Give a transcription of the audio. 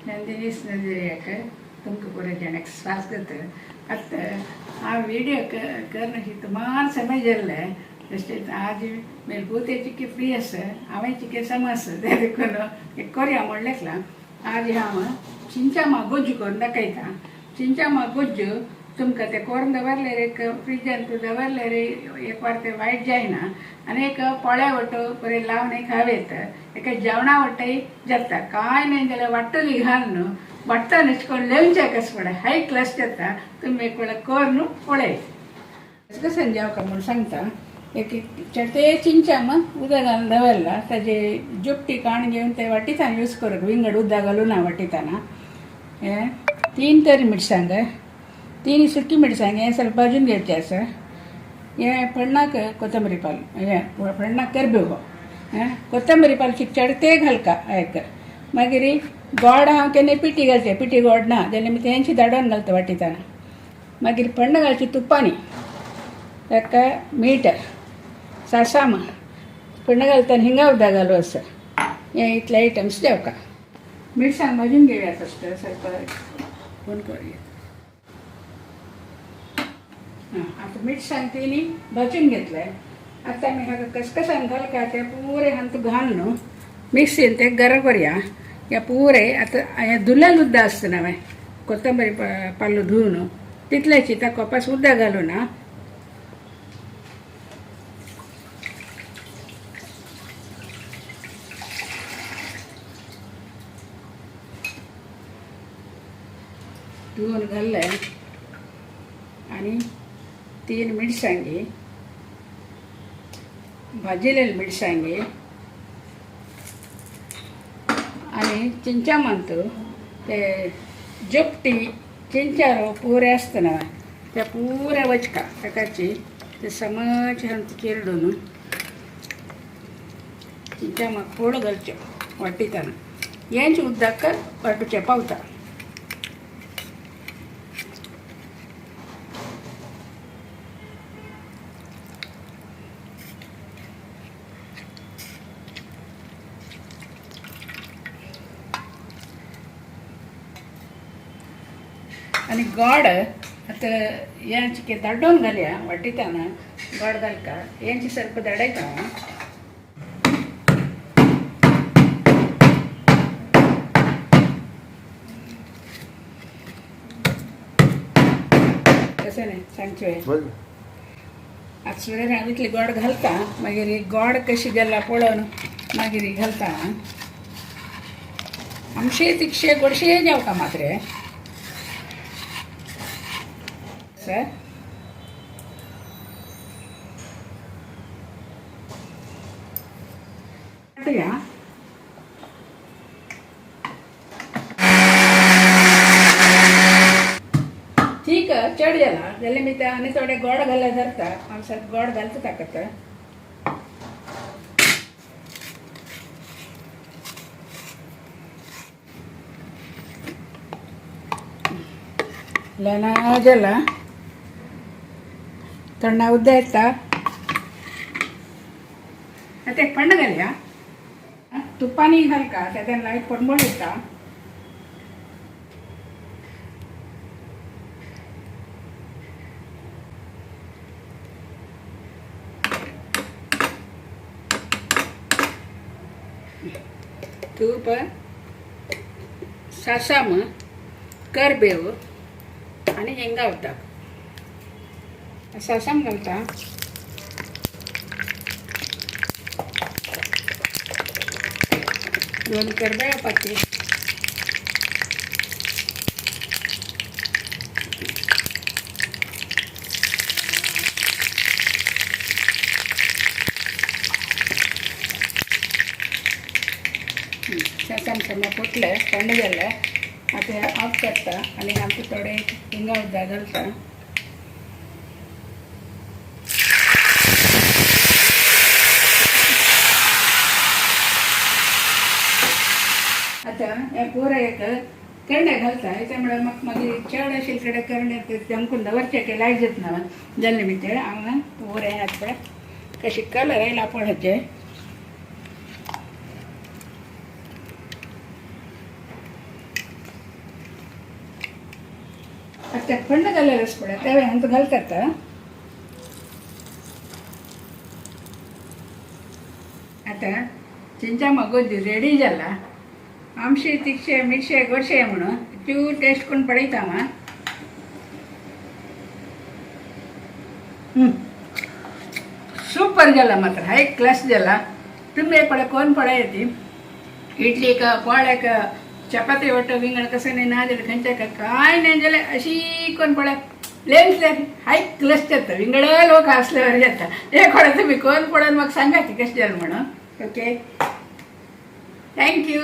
नंदिनीस नजरियाक तुमकां पूरे जनक स्वागत आता आ वीडियो करना तुम्हार समय जाल्ले तशेंच आज मेरे पोते चिकी फ्री आसा हांवें चिके समज ते देखून एक करया म्हणलें आज हांव चिंचामा गोज्जू करून दाखयता. चिंचामा गोज्जू तुमकां ते करून दवरल्यार एक फ्रिजान दवरल्यार एक वार ते वायट जायना आनी एक पोळ्या वटो बरें लावन खावेत एका जेवणा वटय जाता. कांय नाही जाल्यार वाट्टली घाल न्हू वाट्टा न्हू लेवचे कस पडे हाय क्लास जाता. तुमी एक वेळा कर न्हू पळय कसं जेवका म्हूण सांगता. एक ते चिंचाम उदक घालून दवरला ताजे जुपटी काण घेवन ते वाटितान यूज करप विंगड उदक घालून ना वाटिताना. हे 3 तरी मिरसांग 3 सुकी मिरसांग हे ಸ್ವಲ್ಪ भाजून घेवचे आसा. हे पडनाक कोथंबरी पाल हे पडनाक करबेवो कोथंबरी पाल चिकचाड ते घालका एक मागीर गोड हांव केन्ना पिठी घालचे पिठी गोड ना जाल्यार मी तेंची धाडोन घालता वाटिताना. मागीर पण्ण घालची तुपांनी ताका मीठ सासाम पण्ण घालतना हिंगा उदक घालू आसा. हे इतले आयटम्स जेवका. मिरसांग भाजून घेवया फस्ट ಸ್ವಲ್ಪ फोन करूया. आता मिरसांग तिनी भाजून घेतले. आता मी हाका कसकसान घालका ते पुरे हांत घाल न्हू मिक्सीन ते गरम करया. या पुरे आता हे धुल्लें उदक आसता हांवें कोथंबरी पालो धुवन तितलेची त्या कपास उदक घालून ना धुवन घालले आणि 3 मिरसांगी भाजिल्ले मिरसांगी आणि चिंचामंतू ते जुपटी चिंचारो पुरे आसतना त्या पुऱ्या वचका ताकाची ते समज चिरडून चिंचामाक फोड घालच्यो वाटिताना हेंच उदक वाटूचें पावता. आणि गोड आता यांची धाडून घालया वाटिताना गोड घालका यांची ಸ್ವಲ್ಪ धाडयता. तसं नाही सांगचे आता सुरेर हांव इतली गोड घालता मागीर गोड कशी गेला पळोवन मागीर घालता. आमचे तिकशे गोडशे जेवका मात्र सर ठीक आहे चढ जाला जाल्यार मी त्या आनी थोडे गोड घालले धरता. हांव सारको गोड घालता ताकत लना जाला थंड उदक येता. आता एक पण्ण घालया तुपांनी घालका तातूंत लायट पडमळ येता. तूप सासाम करबेव आणि हिंगा उदक सासाम घालता. दोन करबेळ पाती सासाम सम फुटले थंड जाले. आता ऑफ करता आणि आमचे थोडे हिंगा उदक घालता. आता हे पुरे एक करणे घालता त्यामुळे मग मागीर चड अशें कडे करणे जमकून दवरचे की लायट जात ना जाल्ले भितर हांव पुरे हात पळय कशी कलर येयला पळोवचे. ते थंड जालेलेच पडे तेव्हा ह्यांत घालतात. आता चिंचांबा गोज्जू रेडी जाला. आमचे तिखशे मिरशे गोडशे म्हणून चूर टेस्ट करून पडयता मा. सूपर जाला मात्र हाई क्लास जाला. तुम्ही एक पडे कोण पडे येते इडली का पोळे का चपाती वाटतं विंगण कसं नाही ना दिलं खंच्या का काय नाही झालं अशी कोण पडे लेन्स हाय क्लस येतं विंगड लोक असल्यावर येतात. एक पडे तुम्ही कोण पडून मग सांगा की कशी झालं म्हणून. Okay thank you.